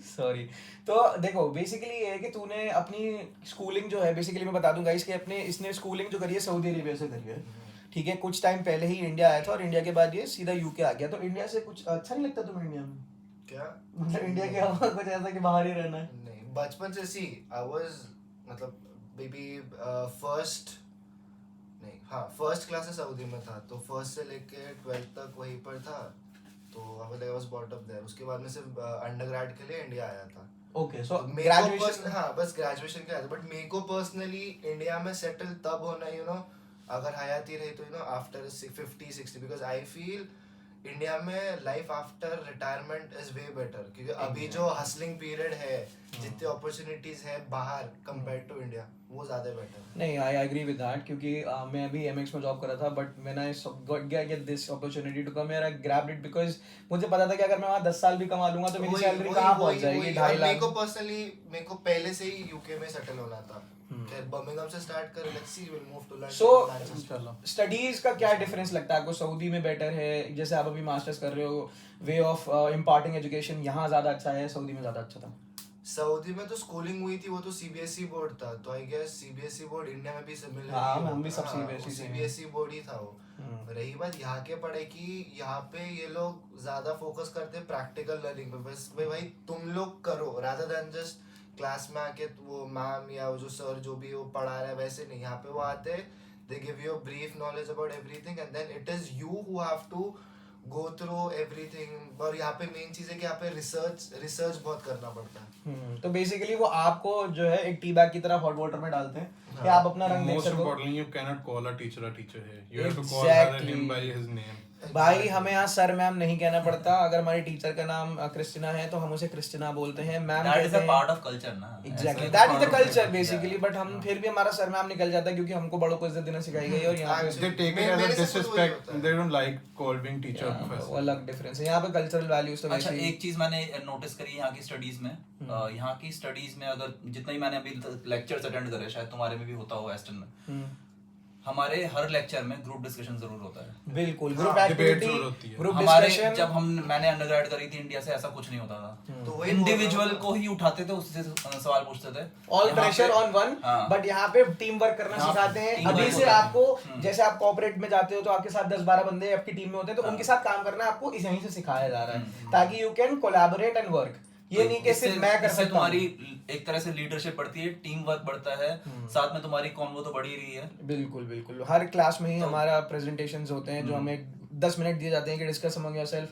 सॉरी। तो देखो बेसिकली ये है कि तूने अपनी स्कूलिंग जो है, बेसिकली मैं बता दूंगा इसके, अपने इसने स्कूलिंग जो करी है सऊदी अरेबिया से करी है, ठीक है? कुछ टाइम पहले ही इंडिया आया था और इंडिया के बाद ये सीधा यूके आ गया। तो इंडिया से कुछ अच्छा नहीं लगता तुम्हें इंडिया में? क्या मतलब इंडिया के हवा कुछ ऐसा कि बाहर ही रहना है? नहीं, बचपन से सी आई वाज मतलब बेबी फर्स्ट क्लास से सऊदी में था, तो फर्स्ट से लेके 12th तक वहीं पर था, तो I was bought up there. उसके बाद में सिर्फ अंडरग्रेड के लिए इंडिया आया था। ओके, सो तो ग्रेजुएशन, हाँ बस ग्रेजुएशन के आया था। बट मेरे को पर्सनली इंडिया में सेटल तब होना, यू नो, अगर हयाती रही तो, you know, after 50-60, because I feel India में life after retirement is way better, क्योंकि अभी जो हसलिंग पीरियड है, जितनी अपॉर्चुनिटीज है बाहर कंपेयर टू इंडिया, वो ज्यादा बेटर है। नहीं, आई एग्री विद दैट, क्योंकि मैं भी एमएक्स में जॉब कर रहा था, but when I get this opportunity to come here, I grabbed it because मुझे पता था कि अगर मैं वहाँ 10 साल भी कमा लूंगा तो मेरी सैलरी कहाँ पहुंच जाएगी, 2.5 लाख। मेरे को पहले से ही यूके में सेटल होना था। खैर बर्मिंघम से स्टार्ट कर, let's see will move to London. So studies का क्या डिफरेंस लगता है आपको? सऊदी में बेटर है, जैसे आप अभी मास्टर्स कर रहे हो, वे ऑफ इम्पार्टिंग एजुकेशन यहाँ ज्यादा अच्छा है, सऊदी में ज्यादा अच्छा था? सऊदी में तो स्कूलिंग हुई थी, वो तो सीबीएसई बोर्ड था, तो I guess CBSE board India में भी सिमिलर। हाँ, हम भी सब सीबीएसई बोर्ड ही था वो। रही बात यहाँ के पढ़े की, यहाँ पे ये लोग ज्यादा फोकस करते हैं प्रैक्टिकल लर्निंग पे, बस भाई तुम लोग करो, रादर देन जस्ट क्लास में आके वो मैम या वो जो सर जो भी वो पढ़ा रहा है वैसे नहीं, यहाँ पे वो आते हैं, they give you a brief knowledge about everything and then it is you who have to go through everything। और यहाँ पे मेन चीज है कि यहाँ पे रिसर्च बहुत करना पड़ता है। तो बेसिकली वो आपको जो है एक टी बैग की तरह हॉट वाटर में डालते हैं कि आप अपना रंग देख Most सको। importantly, you cannot call a teacher here. You have to call Exactly. him by his name. भाई हमें यहाँ सर मैम नहीं कहना पड़ता, अगर हमारी टीचर का नाम क्रिस्टिना है तो हम उसे क्रिस्टिना बोलते हैं, मैम दैट इज कहते अ हैं। पार्ट ऑफ कल्चर ना, exactly that is the culture basically, but हम फिर भी हमारा सर मैम निकल जाता है क्योंकि हमको बड़ों को इज्जत देना सिखाई गई है और यहाँ पे They take it as a disrespect. They don't like calling teacher वो professor. अलग डिफरेंस है। यहाँ पे कल्चरल वैल्यूज तो अच्छा वैसे ही एक चीज मैंने नोटिस करी यहाँ की स्टडीज में, यहाँ की स्टडीज में अगर जितना ही मैंने अभी लेक्चर्स अटेंड करे, शायद तुम्हारे में भी होता हो वेस्टर्न में, हमारे हर लेक्चर में ग्रुप डिस्कशन जरूर होता है। बिल्कुल ग्रुप debate एक्टिविटी, जरूर होती है। ग्रुप हमारे डिस्कशन। जब मैंने अंडरग्रेड करी थी इंडिया से, ऐसा कुछ नहीं होता था, तो वही इंडिविजुअल को ही उठाते थे, उससे सवाल पूछते थे, ऑल यहाँ प्रेशर पे- ऑन वन, हाँ। बट यहाँ पे टीम वर्क करना हाँ, सिखाते हैं। team अभी work से होता है। आपको जैसे आप कॉर्पोरेट में जाते हो तो आपके साथ 10-12 बंदे आपकी टीम में होते हैं, तो हाँ। उनके साथ काम करना आपको यहीं से सिखाया जा रहा है ताकि you can collaborate and work. ये नहीं कि सिर्फ मैं कर इससे सकता तुम्हारी हूँ। एक तरह से लीडरशिप बढ़ती है, टीम वर्क बढ़ता है, साथ में तुम्हारी कॉन्वो तो बढ़ ही रही है। बिल्कुल बिल्कुल, हर क्लास में ही हमारा प्रेजेंटेशंस होते हैं जो हमें 10 मिनट दिए जाते हैं कि discuss among yourself,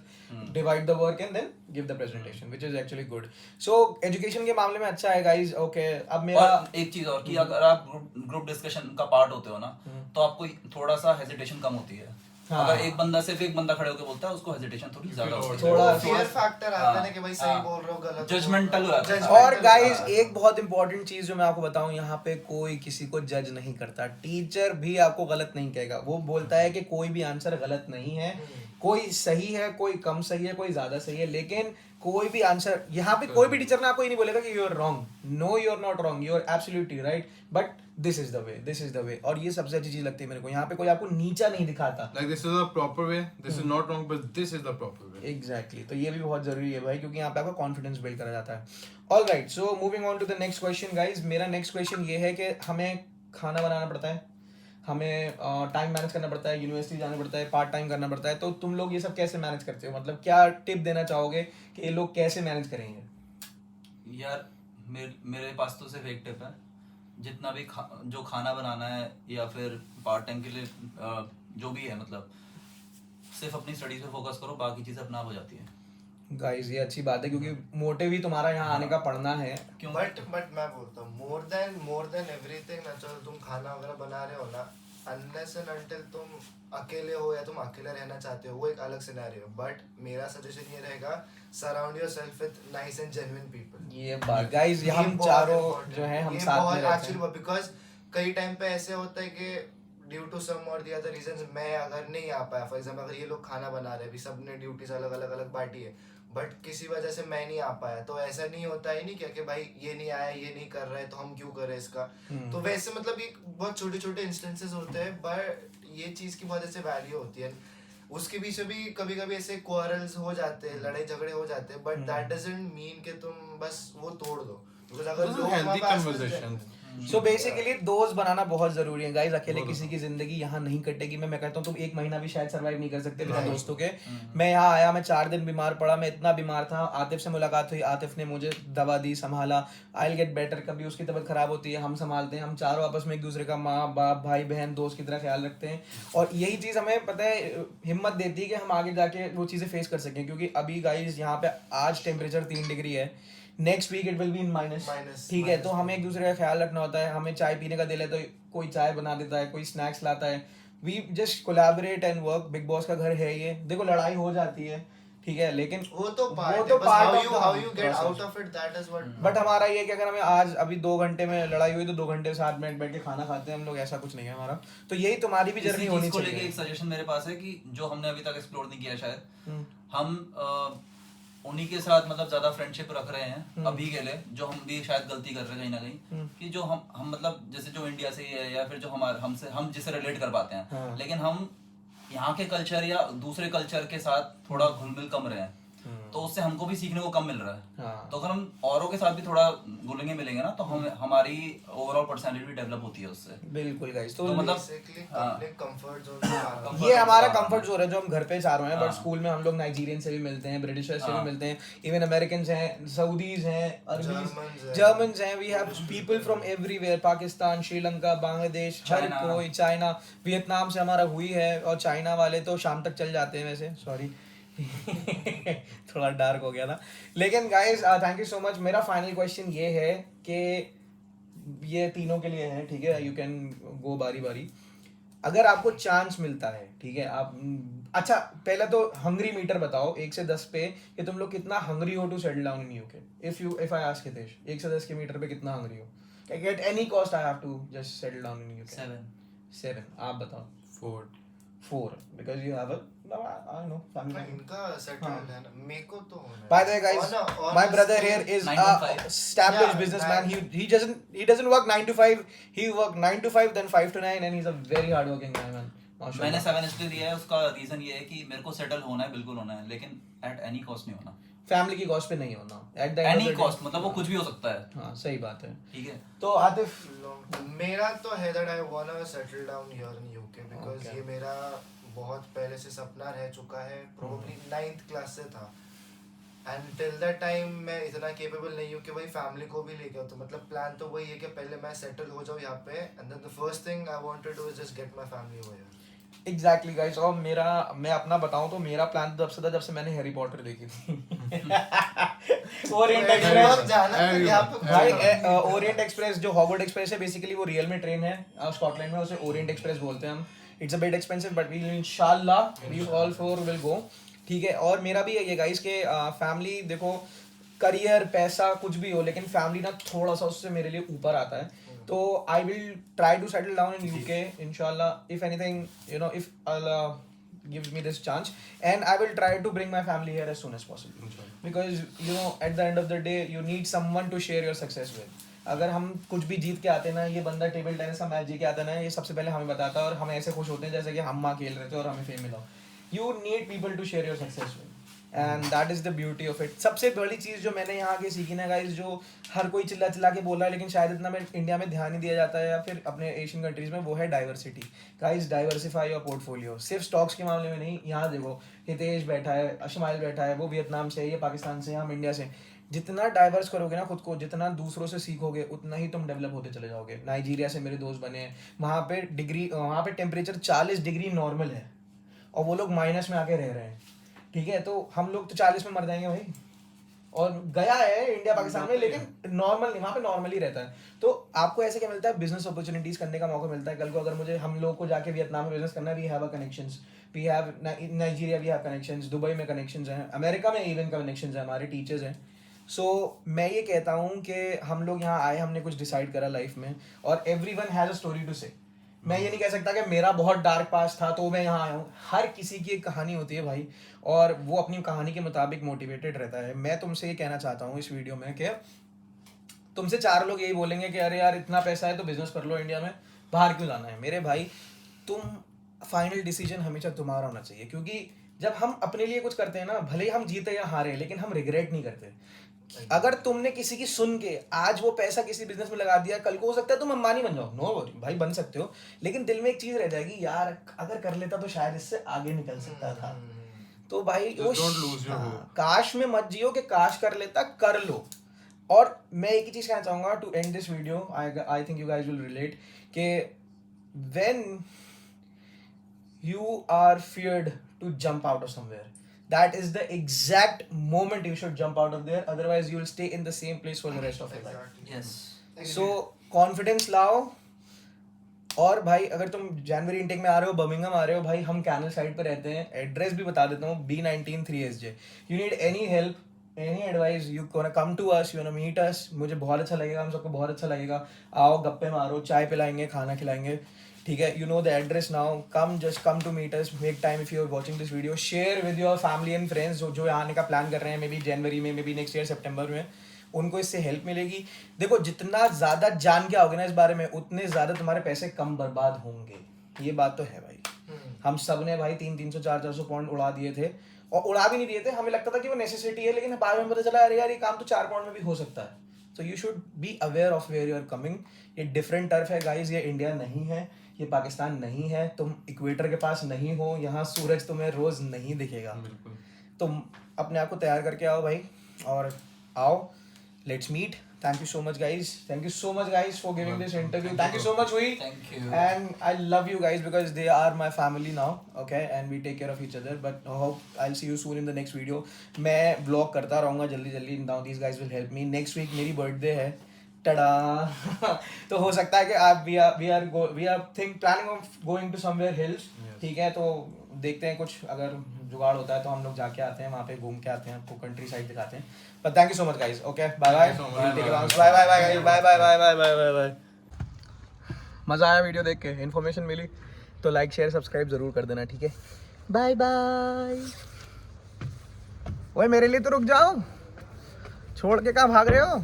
divide the work and then give the presentation, which is actually good. So education के मामले में अच्छा है गाइस। ओके, अब मेरा और एक चीज और कि अगर आप ग्रुप डिस्कशन का पार्ट होते हो ना, तो आपको थोड़ा सा हेजिटेशन कम होती है। हाँ। अगर सिर्फ एक बंदा खड़े होकर बोलता है, उसको हेजिटेशन थोड़ी ज्यादा होती है। थोड़ा फियर फैक्टर आता है ना कि भाई सही हाँ। बोल रहे हो गलत बोल Judgmental रहे हो जाता है। Judgmental और गाइस होता है। एक बहुत इंपॉर्टेंट चीज जो मैं आपको बताऊं, यहाँ पे कोई किसी को जज नहीं करता। टीचर भी आपको गलत नहीं कहेगा, वो बोलता है कि कोई भी आंसर गलत नहीं है, कोई सही है, कोई कम सही है, कोई ज्यादा सही है, लेकिन कोई भी आंसर यहाँ पे कोई भी टीचर ने आपको ये नहीं बोलेगा कि you are wrong. No, you are not wrong, you are absolutely right, but this is the way, this is the way. और ये सबसे अच्छी चीज लगती है मेरे को, यहाँ पे कोई आपको नीचा नहीं दिखाता। Like this is a proper way. This is not wrong, but this is the proper way. Exactly, तो ये भी बहुत जरूरी है भाई, क्योंकि यहाँ पे आपका कॉन्फिडेंस बिल्ड करा जाता है। All right, so moving on to the next question guys. मेरा नेक्स्ट क्वेश्चन ये है कि हमें खाना बनाना पड़ता है, हमें टाइम मैनेज करना पड़ता है, यूनिवर्सिटी जाना पड़ता है, पार्ट टाइम करना पड़ता है, तो तुम लोग ये सब कैसे मैनेज करते हो? मतलब क्या टिप देना चाहोगे कि ये लोग कैसे मैनेज करेंगे? यार मेरे पास तो सिर्फ एक टिप है, जितना भी जो खाना बनाना है या फिर पार्ट टाइम के लिए जो भी है, मतलब सिर्फ अपनी स्टडीज पे फोकस करो, बाकी चीजें अपना आप हो जाती है। गाइस ये अच्छी बात है, क्योंकि मोटिव ही तुम्हारा यहाँ आने का पढ़ना है। क्यों? बट मैं बोलता हूँ मोर देन एवरीथिंग ना, चलो तुम खाना वगैरह बना रहे हो ना, अनलेस एंड अनटिल तुम अकेले हो या तुम अकेले रहना चाहते हो, वो एक अलग सिनेरियो। बट मेरा सजेशन ये रहेगा, surround yourself with nice and genuine people. ये बात गाइस, ये हम चारों जो है हम साथ में रहते हैं। बिकॉज कई टाइम पे ऐसे होता है कि ड्यू टू सम और दी अदर रीजंस मैं अगर नहीं आ पाया, फॉर एग्जांपल अगर ये लोग खाना बना रहे, अभी सबने ड्यूटीज अलग अलग बांटी है, बट किसी वजह से मैं नहीं आ पाया, तो ऐसा नहीं होता है नहीं क्या कि भाई ये नहीं आया, ये नहीं कर रहा है, तो हम क्यों करें इसका। तो वैसे मतलब ये बहुत छोटे छोटे इंस्टेंसेस होते हैं, बट ये चीज की बहुत ऐसे वैल्यू होती है। उसके पीछे भी कभी कभी ऐसे क्वारल्स हो जाते हैं, लड़ाई झगड़े हो जाते हैं, बट दैट डजंट मीन कि तुम बस वो तोड़ दो। बिकॉज़ अगर This is लोग healthy वहाँ पे आसपास conversation. सो बेसिकली दोस्त बनाना बहुत जरूरी है गाइस। अकेले किसी की जिंदगी यहाँ नहीं कटेगी। मैं कहता हूँ तुम एक महीना भी शायद सरवाइव नहीं कर सकते बिना दोस्तों के। मैं यहाँ आया, मैं 4 दिन बीमार पड़ा, मैं इतना बीमार था, आतिफ से मुलाकात हुई, आतिफ ने मुझे दवा दी, संभाला, आई विल गेट बेटर। कभी उसकी तबीयत खराब होती है, हम संभालते हैं, हम चारों आपस में एक दूसरे का माँ बाप भाई बहन दोस्त की तरह ख्याल रखते हैं। और यही चीज़ हमें पता है हिम्मत देती है कि हम आगे जाके वो चीज़ें फेस कर सकें। क्योंकि अभी गाइस यहाँ पे आज टेम्परेचर 3 डिग्री है, next week it will be in minus, ठीक है। तो हमें एक दूसरे का ख्याल रखना होता है। हमें चाय पीने का दिल है तो कोई चाय बना देता है, कोई स्नैक्स लाता है। We just collaborate and work. Bigg Boss का घर है ये। देखो लड़ाई हो जाती है, ठीक है, लेकिन वो तो part how you get out of it, that is what. But हमारा ये कि अगर हमें आज अभी 2 घंटे में लड़ाई हुई तो 2 घंटे साथ में बैठ के खाना खाते हैं हम लोग, ऐसा कुछ नहीं है हमारा। तो यही तुम्हारी भी जर्नी होनी को लेके चाहिए। एक सजेशन मेरे पास है कि जो हमने अभी तक एक्सप्लोर नहीं किया शायद, हम उन्हीं के साथ मतलब ज्यादा फ्रेंडशिप रख रहे हैं अभी के लिए, जो हम भी शायद गलती कर रहे हैं कहीं ना कहीं, कि जो हम मतलब जैसे जो इंडिया से है या फिर जो हम जिससे रिलेट कर पाते हैं, लेकिन हम यहाँ के कल्चर या दूसरे कल्चर के साथ थोड़ा घुल मिल कम रहे हैं। तो उससे हमको भी सीखने को कम मिल रहा है। हाँ। तो अगर हम औरों के साथ भी थोड़ा घुलेंगे मिलेंगे ना, तो हम हमारी ओवरऑल पर्सनालिटी भी डेवलप होती है उससे। बिल्कुल गाइस, तो मतलब बेसिकली हाँ। कंफर्ट जोन ये हमारा कंफर्ट जोन है जो हम घर पे चाह रहे हैं, बट स्कूल में हम लोग नाइजीरियन से भी मिलते हैं, ब्रिटिशर्स से भी मिलते हैं, इवन अमेरिकन हैं, सऊदीज हैं, अरबीज, जर्मन्स हैं, we have people from everywhere, Pakistan, Sri Lanka, Bangladesh, हर कोई, चाइना, वियतनाम से हमारा हुई है, और चाइना वाले तो शाम तक चल जाते हैं वैसे, सॉरी थोड़ा डार्क हो गया था। लेकिन guys thank you so much. मेरा फाइनल क्वेश्चन ये है कि ये तीनों के लिए है, ठीक है, यू कैन गो बारी बारी। अगर आपको चांस मिलता है, ठीक है, आप अच्छा पहले तो हंग्री मीटर बताओ 1 से 10 पे कि तुम लोग कितना हंग्री हो to settle down in UK. If I ask Hitesh 1 से 10 के मीटर पे कितना हंग्री हो, at any cost I have to just settle down in UK. 7। आप बताओ। 4 because you have a I don't know family member. इनका settled है ना, मेरे को तो होना है। By the way guys, my brother here is a 9.5. established Yeah, businessman. He doesn't work 9 to 5. He work 9 to 5 then 5 to 9 and he's a very hard working guy man. मैंने 7 इसलिए दिया है, उसका रीजन ये है कि मेरे को सेटल होना है, बिल्कुल होना है, लेकिन एट एनी कॉस्ट नहीं होना। फैमिली की कॉस्ट पे नहीं होना, एट द एनी कॉस्ट, मतलब वो कुछ भी हो सकता है। हाँ सही बात है। ठीक है, तो आतिफ, मेरा तो है that I want to settle down here in UK because ये मेरा बहुत पहले से सपना रह चुका है, प्रोबेबली 9th क्लास से था, एंड टिल दैट टाइम मैं इतना केपेबल नहीं हूँ कि भाई फैमिली को भी लेके आओ। तो मतलब प्लान तो वही है कि पहले मैं सेटल हो जाऊँ यहाँ पे, and then the first thing I want to do is just get my family over here. Exactly guys. और मैं अपना बताऊं तो मेरा प्लान तब से था जब से मैंने हैरी पॉटर देखी थी। ओरिएंट एक्सप्रेस भाई, ओरिएंट एक्सप्रेस जो हॉगवर्ड एक्सप्रेस है बेसिकली वो रियल में ट्रेन है स्कॉटलैंड में, उसे ओरिएंट एक्सप्रेस बोलते हैं हम। It's a bit expensive but we इंशाल्लाह वी ऑल 4 विल गो, ठीक है। और मेरा भी ये गाइस के फैमिली, देखो करियर पैसा कुछ भी हो, लेकिन फैमिली ना थोड़ा सा उससे मेरे लिए ऊपर आता है। तो I will try to settle down in UK इंशाल्लाह, if anything you know, if अल्लाह gives me this chance, and I will try to bring my family here as soon as possible, because you know at the end of the day you need someone to share your success with. अगर हम कुछ भी जीत के आते हैं ना, ये बंदा टेबल टेनिस का मैच जीत के आता है ना, ये सबसे पहले हमें बताता है और हम ऐसे खुश होते हैं जैसे कि हम माँ खेल रहे थे और हमें फेम मिला। You need people to share your success with, and that is the beauty of it. सबसे बड़ी चीज़ जो मैंने यहाँ के सीखी ना गाइस, जो हर कोई चिल्ला चिल्ला के बोल रहा है लेकिन शायद इतना में इंडिया में ध्यान नहीं दिया जाता है या फिर अपने एशियन कंट्रीज में, वो है diversity. Guys diversify your portfolio, सिर्फ स्टॉक्स के मामले में नहीं। यहाँ देखो हितेश बैठा है, अशमाइल बैठा है, वो वियतनाम से है, ये पाकिस्तान से, हम इंडिया से। जितना डाइवर्स करोगे ना खुद को, जितना दूसरों से सीखोगे, उतना ही तुम डेवलप होते चले जाओगे। नाइजीरिया से मेरे दोस्त बने हैं, वहाँ पे टेम्परेचर 40 डिग्री नॉर्मल है और वो लोग माइनस में आके रह रहे हैं, ठीक है। तो हम लोग तो 40 में मर जाएंगे भाई, और गया है इंडिया पाकिस्तान में, लेकिन नॉर्मल नहीं, वहाँ पे नॉर्मल ही रहता है। तो आपको ऐसे क्या मिलता है, बिजनेस अपॉर्चुनिटीज करने का मौका मिलता है। कल को अगर मुझे, हम लोग को जाके वियतनाम में बिजनेस करना है, we have a connections, we have Nigeria, we have connections, Dubai में कनेक्शंस हैं, अमेरिका में इवन कनेक्शंस हैं, हमारे टीचर्स हैं। सो मैं ये कहता हूँ कि हम लोग यहाँ आए, हमने कुछ डिसाइड करा लाइफ में, और everyone has a story to say. मैं ये नहीं कह सकता कि मेरा बहुत डार्क पास्ट था तो मैं यहाँ आया हूँ। हर किसी की एक कहानी होती है भाई, और वो अपनी कहानी के मुताबिक मोटिवेटेड रहता है। मैं तुमसे ये कहना चाहता हूँ इस वीडियो में कि तुमसे 4 लोग यही बोलेंगे कि अरे यार इतना पैसा है तो बिजनेस कर लो इंडिया में, बाहर क्यों जाना है। मेरे भाई, तुम फाइनल डिसीजन हमेशा तुम्हारा होना चाहिए, क्योंकि जब हम अपने लिए कुछ करते हैं ना, भले ही हम जीते या हारे, लेकिन हम रिग्रेट नहीं करते। अगर तुमने किसी की सुन के आज वो पैसा किसी बिजनेस में लगा दिया, कल को हो सकता है तुम अंबानी बन जाओ, नो वरी भाई, बन सकते हो, लेकिन दिल में एक चीज रह जाएगी, यार अगर कर लेता तो शायद इससे आगे निकल सकता था। तो भाई वो काश में मत जियो कि काश कर लेता, कर लो। और मैं एक ही चीज कहना चाहूंगा to end this video, I think you guys will relate, कि when you are feared to jump out of somewhere, that is the exact moment you should jump out of there, otherwise you will stay in the same place for the rest of your life. yes, so confidence लाओ। और भाई अगर तुम जनवरी intake में आ रहे हो, Birmingham आ रहे हो, भाई हम कैनल साइड पे रहते हैं, एड्रेस भी बता देता हूँ, B19 3SJ। you need any help, any advice, you wanna come to us, you wanna meet us, मुझे बहुत अच्छा लगेगा, हम सबको बहुत अच्छा लगेगा। आओ गप्पे मारो, चाय पिलाएंगे, खाना खिलाएंगे, ठीक है। you know the address now, just come to meet us, make time if you are watching this video, share with your family and friends जो यहाँ आने का प्लान कर रहे हैं, मे बी जनवरी में, मे बी नेक्स्ट ईयर सितंबर में, उनको इससे हेल्प मिलेगी। देखो जितना ज़्यादा जान के आओगे ना इस बारे में, उतने ज़्यादा तुम्हारे पैसे कम बर्बाद होंगे, ये बात तो है भाई। हम सब ने भाई 300 400 पाउंड उड़ा दिए थे, और उड़ा भी नहीं दिए थे, हमें लगता था कि वो नेसेसिटी है, लेकिन बाद में पता चला अरे यार ये काम तो 4 पाउंड में भी हो सकता है. So you should be aware of where you are coming. ये डिफरेंट टर्फ है गाइज, ये इंडिया नहीं है, ये पाकिस्तान नहीं है, तुम इक्वेटर के पास नहीं हो, यहाँ सूरज तुम्हें रोज नहीं दिखेगा. तुम अपने आप को तैयार करके आओ भाई, और आओ, let's meet. Thank you so much guys. Thank you so much guys for giving this interview. Thank you so much Hui. Thank you. And I love you guys because they are my family now. Okay, and we take care of each other. But I hope I'll see you soon in the next video. मैं vlog करता रहूँगा जल्दी. Now these guys will help me. Next week मेरी birthday है. tada. तो हो सकता है कि आप we are planning of going to somewhere hills. ठीक है, तो देखते हैं कुछ अगर जुगाड़ होता है तो हम लोग जाके आते हैं वहाँ पे, घूम के आते हैं, आपको कंट्री साइड दिखाते हैं. But thank you so much guys. Okay, bye bye. Bye. मजा आया वीडियो देख के, इन्फॉर्मेशन मिली तो लाइक शेयर सब्सक्राइब जरूर कर देना, ठीक है. Bye bye. ओए मेरे लिए तो रुक जाओ, छोड़ के कहाँ भाग रहे हो.